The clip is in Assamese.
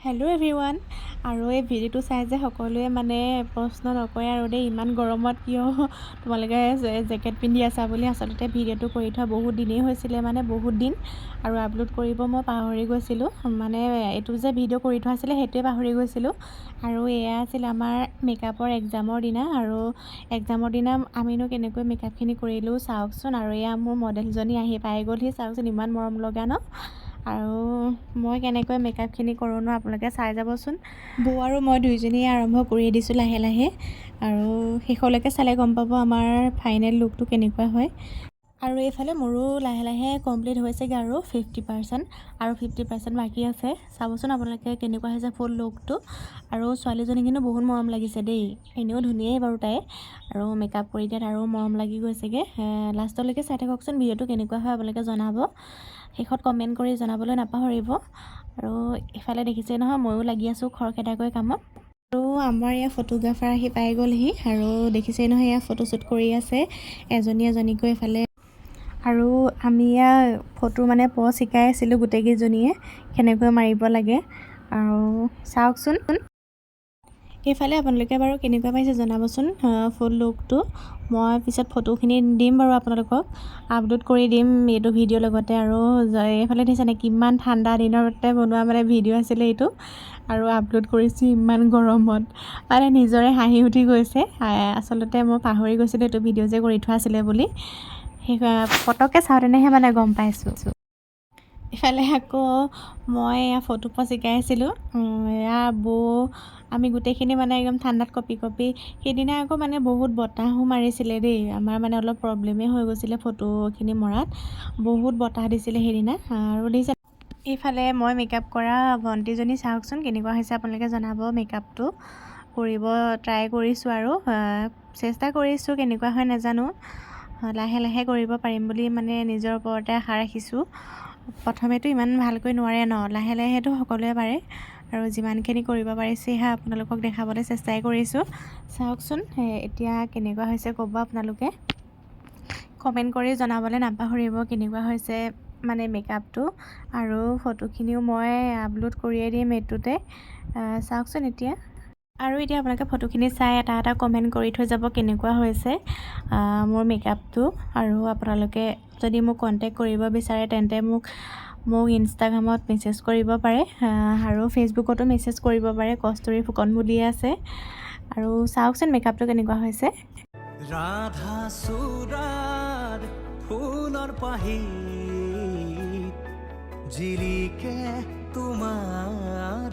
Hello' everyone. আৰু এই ভিডিঅ'টো চাই যে সকলোৱে মানে প্ৰশ্ন নকৰে আৰু দেই, ইমান গৰমত কিয় তোমালোকে জেকেট পিন্ধি আছা বুলি। আচলতে ভিডিঅ'টো কৰি থোৱা বহুত দিনেই হৈছিলে, মানে বহুত দিন, আৰু আপলোড কৰিব মই পাহৰি গৈছিলোঁ। মানে এইটো যে ভিডিঅ' কৰি থোৱা আছিলে সেইটোৱে পাহৰি গৈছিলোঁ। আৰু এয়া আছিল আমাৰ মেকআপৰ এক্সামৰ দিনা, আৰু এক্সামৰ দিনা আমিনো কেনেকৈ মেকআপখিনি কৰিলোঁ চাওকচোন। আৰু এয়া মোৰ মডেলজনী আহি পাই গ'লহি, চাওকচোন ইমান মৰম লগা ন। আৰু মই কেনেকৈ মেকআপখিনি কৰোঁ ন আপোনালোকে চাই যাবচোন। বৌ আৰু মই দুইজনীয়ে আৰম্ভ কৰি দিছোঁ লাহে লাহে, আৰু শেষলৈকে চালে গম পাব আমাৰ ফাইনেল লুকটো কেনেকুৱা হয়। আৰু এইফালে মোৰো লাহে লাহে কমপ্লিট হৈছেগৈ আৰু 50%, আৰু 50% বাকী আছে। চাবচোন আপোনালোকে কেনেকুৱা হৈছে ফুল লুকটো। আৰু ছোৱালীজনী কিন্তু বহুত মৰম লাগিছে দেই, এনেও ধুনীয়াই বাৰু তাই, আৰু মেকআপ কৰি দিয়াত আৰু মৰম লাগি গৈছেগৈ। লাষ্টলৈকে চাই থাককচোন, ভিডিঅ'টো কেনেকুৱা হয় আপোনালোকে জনাব, শেষত কমেণ্ট কৰি জনাবলৈ নাপাহৰিব। আৰু ইফালে দেখিছে নহয়, ময়ো লাগি আছোঁ খৰখেদাকৈ কামত। আৰু আমাৰ ইয়াৰ ফটোগ্ৰাফাৰ আহি পাই গ'লহি, আৰু দেখিছেই নহয় এয়া ফটোশ্বুট কৰি আছে এজনী এজনীকৈ এফালে। আৰু আমি এয়া ফটো মানে পজ শিকাই আছিলোঁ গোটেইকেইজনীয়ে কেনেকৈ মাৰিব লাগে, আৰু চাওকচোন। এইফালে আপোনালোকে বাৰু কেনেকুৱা পাইছে জনাবচোন ফুল লুকটো। মই পিছত ফটোখিনি দিম বাৰু আপোনালোকক, আপলোড কৰি দিম এইটো ভিডিঅ'ৰ লগতে। আৰু এইফালে দেখিছেনে কিমান ঠাণ্ডা দিনতে বনোৱা মানে ভিডিঅ' আছিলে এইটো, আৰু আপলোড কৰিছোঁ ইমান গৰমত, মানে নিজৰে হাঁহি উঠি গৈছে। আচলতে মই পাহৰি গৈছিলোঁ এইটো ভিডিঅ' যে কৰি থোৱা আছিলে বুলি, সেই পটককৈ চাওঁতেনেহে মানে গম পাইছোঁ। ইফালে আকৌ মই এয়া ফটো পজ শিকাই আছিলোঁ, এয়া বৌ আমি গোটেইখিনি মানে একদম ঠাণ্ডাত কঁপি কঁপি। সেইদিনা আকৌ মানে বহুত বতাহো মাৰিছিলে দেই, আমাৰ মানে অলপ প্ৰব্লেমেই হৈ গৈছিলে ফটোখিনি মৰাত, বহুত বতাহ দিছিলে সেইদিনা। আৰু দেখিছে এইফালে মই মেকআপ কৰা ভণ্টিজনী চাওকচোন কেনেকুৱা হৈছে আপোনালোকে জনাব। মেকআপটো কৰিব ট্ৰাই কৰিছোঁ, আৰু চেষ্টা কৰিছোঁ, কেনেকুৱা হয় নাজানো। লাহে লাহে কৰিব পাৰিম বুলি মানে নিজৰ ওপৰতে আশা ৰাখিছোঁ। প্ৰথমেতো ইমান ভালকৈ নোৱাৰে ন, লাহে লাহেতো সকলোৱে পাৰে, আৰু যিমানখিনি কৰিব পাৰিছোঁ সেয়া আপোনালোকক দেখাবলৈ চেষ্টাই কৰিছোঁ। চাওকচোন এতিয়া কেনেকুৱা হৈছে ক'ব আপোনালোকে, কমেণ্ট কৰি জনাবলৈ নাপাহৰিব কেনেকুৱা হৈছে মানে মেকআপটো। আৰু ফটোখিনিও মই আপলোড কৰিয়ে দিম এইটোতে, চাওকচোন এতিয়া। আৰু এতিয়া আপোনালোকে ফটোখিনি চাই এটা এটা কমেণ্ট কৰি থৈ যাব কেনেকুৱা হৈছে মোৰ মেকআপটো। আৰু আপোনালোকে যদি মোক কণ্টেক্ট কৰিব বিচাৰে তেন্তে মোক ইনষ্টাগ্ৰামত মেছেজ কৰিব পাৰে, আৰু ফেচবুকতো মেছেজ কৰিব পাৰে, কস্তুৰী ফুকন বুলিয়ে আছে। আৰু চাওকচোন মেকআপটো কেনেকুৱা হৈছে। ৰাধা চূড়াৰ ফুলৰ পাহি জিলিকে তোমাৰ